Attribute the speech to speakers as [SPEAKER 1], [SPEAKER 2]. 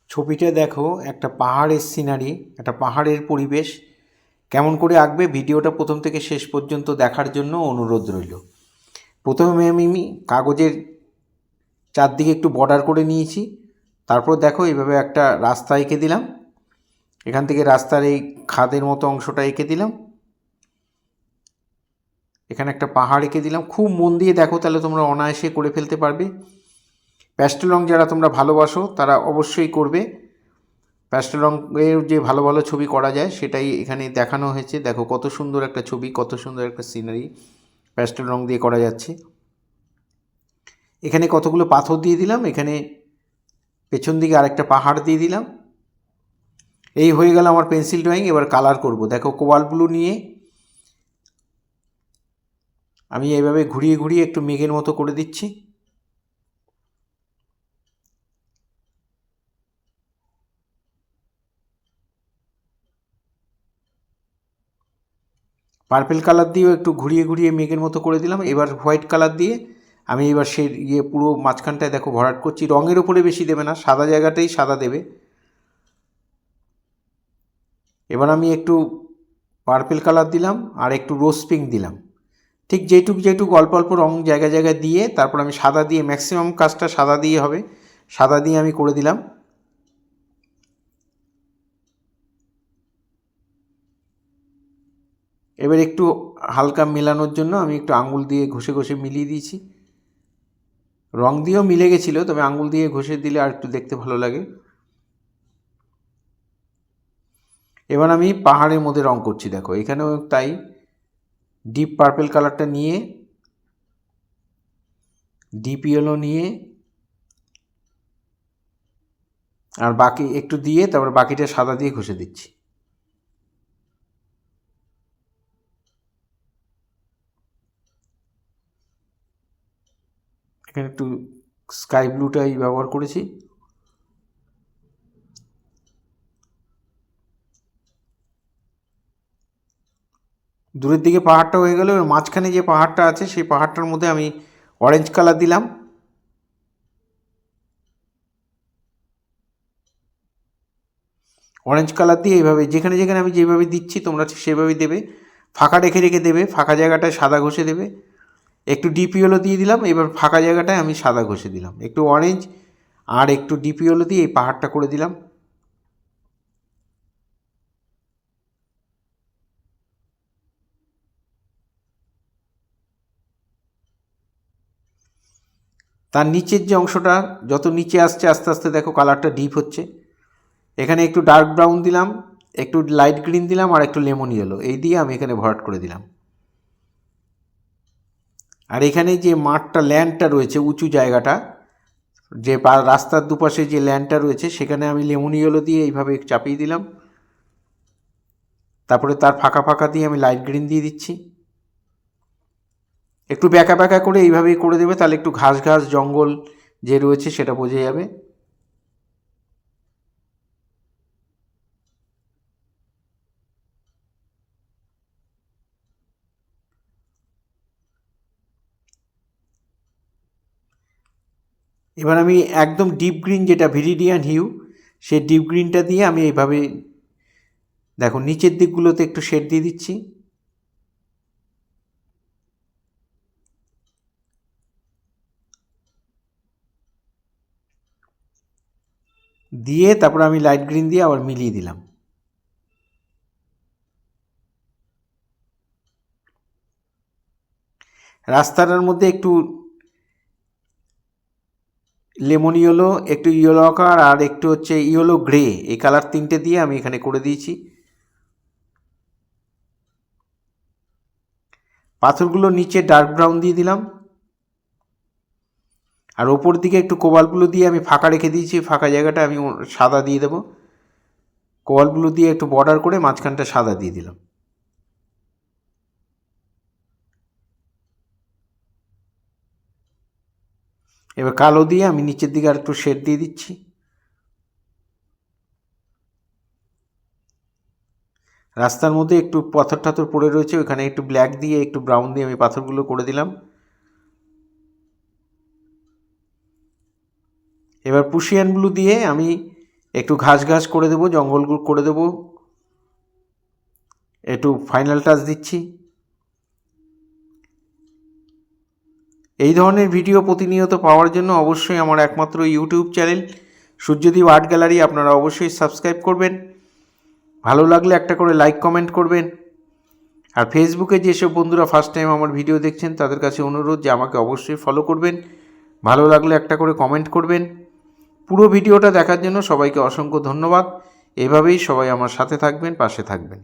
[SPEAKER 1] ছবিটা দেখো, একটা পাহাড়ের সিনারি, একটা পাহাড়ের পরিবেশ। কেমন করে আঁকবে ভিডিওটা প্রথম থেকে শেষ পর্যন্ত দেখার জন্য অনুরোধ রইল। প্রথমে আমি কাগজের চারদিকে একটু বর্ডার করে নিয়েছি। তারপর দেখো এইভাবে একটা রাস্তা এঁকে দিলাম। এখান থেকে রাস্তার এই খাদের মতো অংশটা এঁকে দিলাম। এখানে একটা পাহাড় এঁকে দিলাম। খুব মন দিয়ে দেখো, তাহলে তোমরা অনায়াসে করে ফেলতে পারবে। প্যাস্টেল রং যারা তোমরা ভালোবাসো তারা অবশ্যই করবে। প্যাস্টেল রঙের যে ভালো ভালো ছবি করা যায় সেটাই এখানে দেখানো হয়েছে। দেখো কত সুন্দর একটা ছবি, কত সুন্দর একটা সিনারি প্যাস্টেল রং দিয়ে করা যাচ্ছে। এখানে কতগুলো পাথর দিয়ে দিলাম, এখানে পেছন দিকে আরেকটা পাহাড় দিয়ে দিলাম। এই হয়ে গেল আমার পেন্সিল ড্রয়িং। এবার কালার করব। দেখো কোবাল্ট ব্লু নিয়ে আমি এইভাবে ঘুরিয়ে ঘুরিয়ে একটু মেঘের মতো করে দিচ্ছি। পার্পেল কালার দিয়েও একটু ঘুরিয়ে ঘুরিয়ে মেঘের মতো করে দিলাম। এবার হোয়াইট কালার দিয়ে আমি এবার সে পুরো মাঝখানটায় দেখো ভরাট করছি। রঙের ওপরে বেশি দেবে না, সাদা জায়গাটাই সাদা দেবে। এবার আমি একটু পার্পেল কালার দিলাম আর একটু রোজ পিঙ্ক দিলাম। ঠিক যেটুক অল্প অল্প রঙ জায়গায় জায়গায় দিয়ে তারপর আমি সাদা দিয়ে, ম্যাক্সিমাম কাজটা সাদা দিয়ে হবে, সাদা দিয়ে আমি করে দিলাম। এবার একটু হালকা মেলানোর জন্য আমি একটু আঙুল দিয়ে ঘষে ঘষে মিলিয়ে দিয়েছি। রং দিয়েও মিলে গেছিলো, তবে আঙুল দিয়ে ঘষে দিলে আর একটু দেখতে ভালো লাগে। এবার আমি পাহাড়ের মধ্যে রং করছি। দেখো এখানেও তাই ডিপ পার্পেল কালারটা নিয়ে, ডিপ ইয়েলো নিয়ে আর বাকি একটু দিয়ে তারপর বাকিটা সাদা দিয়ে ঘষে দিচ্ছি। এখানে একটু স্কাই ব্লুটাই ব্যবহার করেছি। দূরের দিকে পাহাড়টা হয়ে গেল। এবার মাঝখানে যে পাহাড়টা আছে সেই পাহাড়টার মধ্যে আমি অরেঞ্জ কালার দিলাম। অরেঞ্জ কালার দিয়ে এইভাবে যেখানে যেখানে আমি যেভাবে দিচ্ছি তোমরা ঠিক সেভাবেই দেবে। ফাঁকা রেখে রেখে দেবে, ফাঁকা জায়গাটায় সাদা ঘষে দেবে। একটু ডিপ ইয়েলো দিয়ে দিলাম। এবার ফাঁকা জায়গাটায় আমি সাদা ঘষে দিলাম। একটু অরেঞ্জ আর একটু ডিপ ইয়েলো দিয়ে এই পাহাড়টা করে দিলাম। তার নিচের যে অংশটা যত নিচে আসছে আস্তে আস্তে দেখো কালারটা ডিপ হচ্ছে। এখানে একটু ডার্ক ব্রাউন দিলাম, একটু লাইট গ্রিন দিলাম আর একটু লেমন ইয়েলো, এই দিয়ে আমি এখানে ভরাট করে দিলাম। আর এখানে যে মাঠটা, ল্যান্ডটা রয়েছে, উঁচু জায়গাটা, যে রাস্তার দুপাশে যে ল্যান্ডটা রয়েছে সেখানে আমি লেমন ইয়েলো দিয়ে এইভাবে চাপিয়ে দিলাম। তারপরে তার ফাঁকা ফাঁকা দিয়ে আমি লাইট গ্রিন দিয়ে দিচ্ছি। একটু ব্যাকা ব্যাকা করে এইভাবেই করে দেবে, তাহলে একটু ঘাস ঘাস জঙ্গল যে রয়েছে সেটা বোঝা যাবে। এবার আমি একদম ডিপ গ্রিন, যেটা ভিরিডিয়ান হিউ, সেই ডিপ গ্রিনটা দিয়ে আমি এইভাবে দেখো নিচের দিকগুলোতে একটু শেড দিয়ে দিচ্ছি। দিয়ে তারপর আমি লাইট গ্রিন দিয়ে আবার মিলিয়ে দিলাম। রাস্তাটার মধ্যে একটু লেমন ইয়েলো, একটু ইয়েলো কালার আর একটু হচ্ছে ইয়েলো গ্রে, এই কালার তিনটে দিয়ে আমি এখানে করে দিয়েছি। পাথরগুলো নিচে ডার্ক ব্রাউন দিয়ে দিলাম আর ওপর দিকে একটু কোবাল্ট ব্লু দিয়ে আমি ফাঁকা রেখে দিয়েছি। ফাঁকা জায়গাটা আমি সাদা দিয়ে দেবো। কোবাল্ট ব্লু দিয়ে একটু বর্ডার করে মাঝখানটা সাদা দিয়ে দিলাম। এবার কালো দিয়ে আমি নিচের দিকে আর একটু শেড দিয়ে দিচ্ছি। রাস্তার মধ্যে একটু পাথর টাথর পড়ে রয়েছে, ওখানে একটু ব্ল্যাক দিয়ে একটু ব্রাউন দিয়ে আমি পাথরগুলো করে দিলাম। এবার প্রুশিয়ান ব্লু দিয়ে আমি একটু ঘাস ঘাস করে দেবো, জঙ্গল করে দেবো, একটু ফাইনাল টাচ দিচ্ছি। এই ধরনের ভিডিও প্রতিনিয়ত পাওয়ার জন্য অবশ্যই আমার একমাত্র YouTube channel Suryadip art gallery আপনারা অবশ্যই সাবস্ক্রাইব করবেন। ভালো লাগলে একটা করে লাইক কমেন্ট করবেন। আর ফেসবুকে যেসব বন্ধুরা ফার্স্ট টাইম আমার ভিডিও দেখছেন তাদের কাছে অনুরোধ যে আমাকে অবশ্যই ফলো করবেন। ভালো লাগলে একটা করে কমেন্ট করবেন। পুরো ভিডিওটা দেখার জন্য সবাইকে অসংখ্য ধন্যবাদ। এভাবেই সবাই আমার সাথে থাকবেন, পাশে থাকবেন।